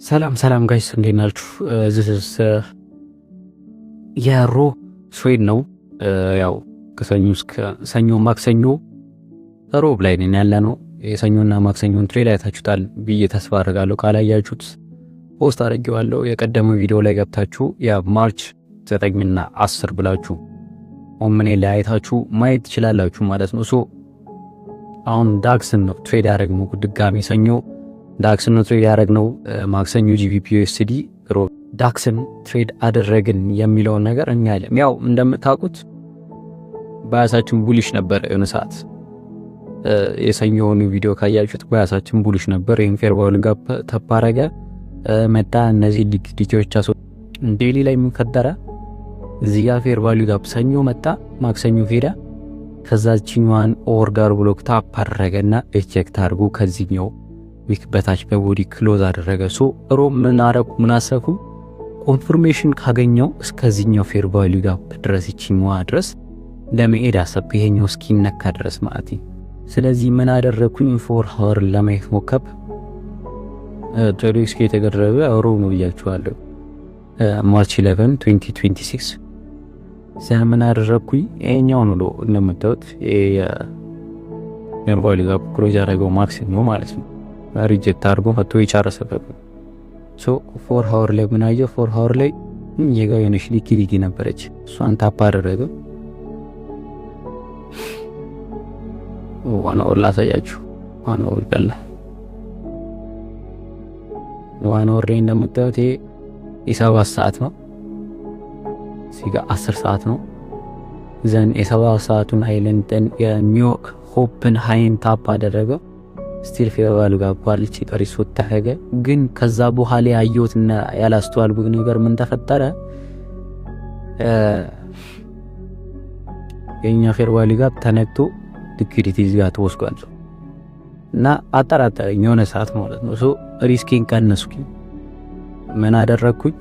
ሰላም ጋይስ እንዴት ናችሁ? this የሮ ትሬድ ነው። ያው ከሰኞ እስከ ሰኞ ማክሰኞ ሮብ ላይ ነን ያለነው። የሰኞና ማክሰኞን ትሬድ አይታችሁታል ብዬ ተስፋ አደርጋለሁ። ካላያችሁት ፖስት አድርጌዋለሁ። የቀደመው ቪዲዮ ላይ ገብታችሁ የማርች 9 እና 10 ብላችሁ ኦምኔ ላይ አይታችሁ ማየት ትችላላችሁ ማለት ነው። አሁን ዳክስን ነው ትሬድ ያደረግነው። ድጋሚ ሰኞ ዳክስን ነው ትሬድ ያደረግነው። ማክሰኞ ጂቢፒ ዩኤስዲ ሮብ ዳክስን ትሬድ አደረግን የሚለው ነገር እኛ አይደለም። ያው እንደምታውቁት ባያሳችን ቡሊሽ ነበር የሆነ ሰዓት። የሰኞውን ቪዲዮ ካያችሁት ባያሳችን ቡሊሽ ነበር። ይሄን ፌር ቫልዩ ጋር ተባረገ መጣ። እነዚህ ዲጂቶች ዴሊ ላይ ምንከደረ እዚህ ጋር ፌር ቫልዩ ጋር ሰኞ መጣ፣ ማክሰኞ ሄዳ ከዛችኛዋን ኦር ጋር ብሎክ ታፕ አደረገና ኤጀክት አድርጎ ከዚህኛው ዊክ በታች በቦዲ ክሎዝ አደረገ። ሮብ ምን አረኩ? ምን አሰብኩ? ኮንፈርሜሽን ካገኘው እስከዚህኛው ፌር ቫልዩ ጋር ድረስ ይችኛዋ ድረስ ለመሄድ አሰብ ይሄኛው እስኪነካ ድረስ ማለት ነው። ስለዚህ ምን አደረኩኝ? ፎር ሃወር ለማየት ሞከብ ትሬዲንግ የተገረበ ሮብ ነው ብያችኋለሁ። ማርች 11 2026 ምን አደረኩኝ? ይሄኛው ነው እንደምታዩት ፌር ቫልዩ ጋር ክሎዝ ያደረገው ማክሲም ነው ማለት ነው። ሪጀክት አድርጎ ፈቶ ይቻረሰበት። ፎር ሃወር ላይ ምን አየው? ፎር ሃወር ላይ የጋው የነሽ ሊኪዲቲ ነበረች። እሷን ታፕ አደረገ። ዋና ወላ ሳያችሁ ዋና ወላ ዋና ወሬ እንደምታዩት የ7 ሰዓት ነው። ሲጋ 10 ሰዓት ነው። ዘን የ7 ሰዓቱን አይለንተን የኒውዮርክ ሆፕን ሃይን ታፕ አደረገ። ስቲል ፌር ቫልዩ ጋር ኳሊቲ ሪሶት ታገ። ግን ከዛ በኋላ ያየሁትና ያላስተዋልኩት ነገር ምን ተፈጠረ? የኛ ፌር ቫልዩ ጋር ተነክቶ ሊኩዊዲቲ ጋር ተወስዷል እና አጠራጠረኝ የሆነ ሰዓት ማለት ነው። ሪስኬን ቀነስኩኝ። ምን አደረኩኝ?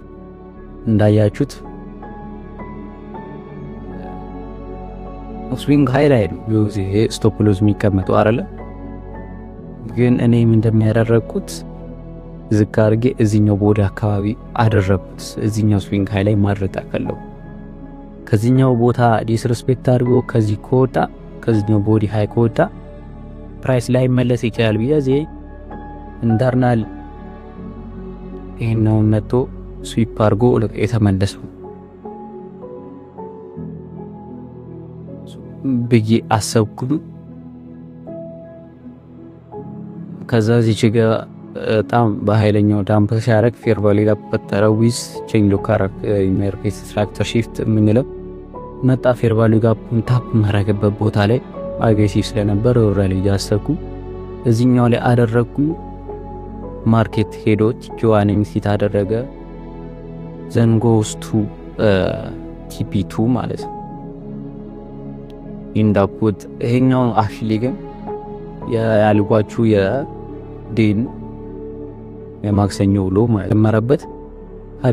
እንዳያችሁት ስዊንግ ሃይላይት ዩዚ ስቶፕ ሎዝ የሚቀመጡ አይደለ? ግን እኔም እንደሚያደርኩት ዝቅ አድርጌ እዚህኛው ቦዲ አካባቢ አደረኩት። እዚህኛው ስዊንግ ሃይ ላይ ማድረግ አከለው። ከዚህኛው ቦታ ዲስሪስፔክት አድርጎ ከዚህ ኮታ ከዚህኛው ቦዲ ሃይ ኮታ ፕራይስ ላይ መለስ ይችላል ቢያዝ ኢንተርናል ይሄኛው መጥቶ ስዊፕ አድርጎ የተመለሰው ብዬ አሰብኩ። ከዛ እዚህ ጋር በጣም በኃይለኛው ዳምፕ ሲያደርግ ፌር ቫልዩ ጋር በተረው ዊዝ ቼንጅ ሎካራክ ኢሜርኬት ስትራክቸር ሺፍት የምንለው መጣ። ፌር ቫልዩ ጋር ታፕ ማረገበት ቦታ ላይ አግሬሲቭ ስለነበር ኦልሬዲ ያሰብኩ እዚህኛው ላይ አደረኩ። ማርኬት ሄዶች ጆዋኒንግ ሲት አደረገ። ዘንጎስቱ ቲፒ2 ማለት ነው ኢንዳፑት። ይሄኛው አክቹሊ ግን ያልኳችሁ የዴን የማክሰኞ ውሎ ማለት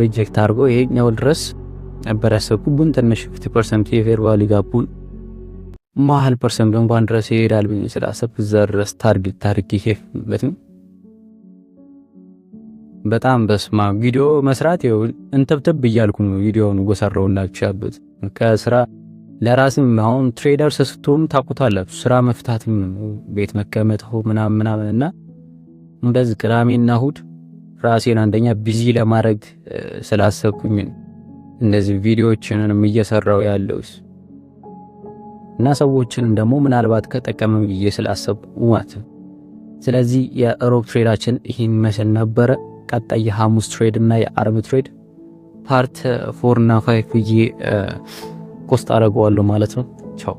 ሪጀክት አድርጎ ይሄኛው ድረስ ነበር ያሰብኩት። ትንሽ 50% የፌር ቫልዩ ጋፑን መሀል ፐርሰንት እንኳን ድረስ ይሄዳል ብዬ ስላሰብኩ ዘርስ ታርጌት ታርጌት ይሄበት በጣም በስማ ቪዲዮ መስራት ይው እንተብተብ እያልኩ ነው ቪዲዮውን ወሰራውላችሁ ያበት ከስራ ለራስም አሁን ትሬደር ስትሆኑ ታውቁታላችሁ። ስራ መፍታትም ቤት መቀመጥ ምናምን እና እንደዚህ ቅዳሜና እሁድ ራሴን አንደኛ ቢዚ ለማድረግ ስላሰብኩኝ እንደዚህ ቪዲዮዎችንም እየሰራው ያለውስ እና ሰዎችን ደግሞ ምናልባት ከጠቀመም ብዬ ስላሰብኩ ማለት። ስለዚህ የሮብ ትሬዳችን ይሄን መሰል ነበረ። ቀጣይ የሐሙስ ትሬድ እና የአርብ ትሬድ ፓርት 4 እና 5 ብዬ ፖስት አደርገዋለሁ ማለት ነው። ቻው።